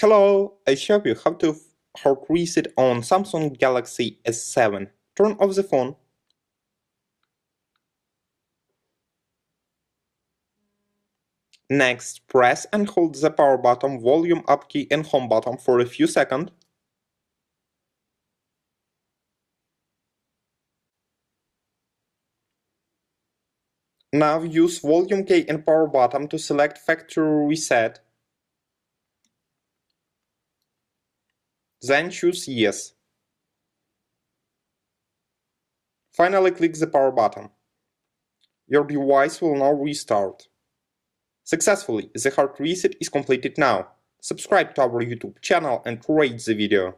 Hello, I show you how to hard reset on Samsung Galaxy S7. Turn off the phone. Next, press and hold the power button, volume up key and home button for a few seconds. Now use volume key and power button to select factory reset. Then choose yes. Finally click the power button. Your device will now restart. Successfully, the hard reset is completed now. Subscribe to our YouTube channel and rate the video.